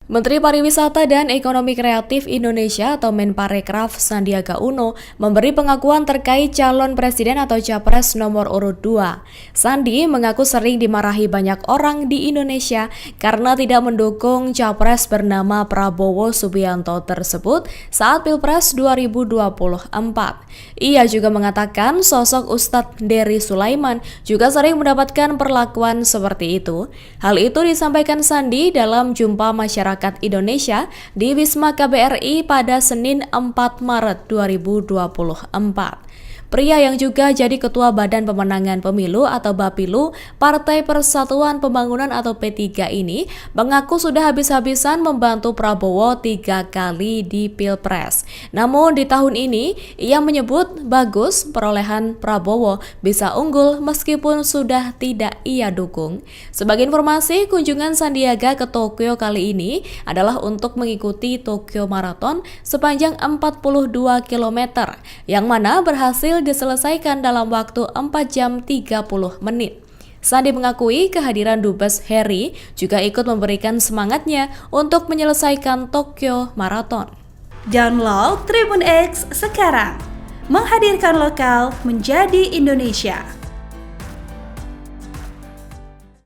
Menteri Pariwisata dan Ekonomi Kreatif Indonesia atau Menparekraf Sandiaga Uno memberi pengakuan terkait calon presiden atau capres nomor urut 2. Sandi mengaku sering dimarahi banyak orang di Indonesia karena tidak mendukung capres bernama Prabowo Subianto tersebut saat Pilpres 2024. Ia juga mengatakan sosok Ustadz Dery Sulaiman juga sering mendapatkan perlakuan seperti itu. Hal itu disampaikan Sandi dalam jumpa masyarakat Indonesia di Wisma KBRI pada Senin 4 Maret 2024. Pria yang juga jadi Ketua Badan Pemenangan Pemilu atau Bapilu Partai Persatuan Pembangunan atau P3 ini mengaku sudah habis-habisan membantu Prabowo 3 kali di Pilpres. Namun di tahun ini ia menyebut bagus perolehan Prabowo bisa unggul meskipun sudah tidak ia dukung. Sebagai informasi, kunjungan Sandiaga ke Tokyo kali ini adalah untuk mengikuti Tokyo Marathon sepanjang 42 km yang mana berhasil diselesaikan dalam waktu 4 jam 30 menit. Sandi mengakui kehadiran Dubes Heri juga ikut memberikan semangatnya untuk menyelesaikan Tokyo Marathon. Download Tribun X sekarang, menghadirkan lokal menjadi Indonesia.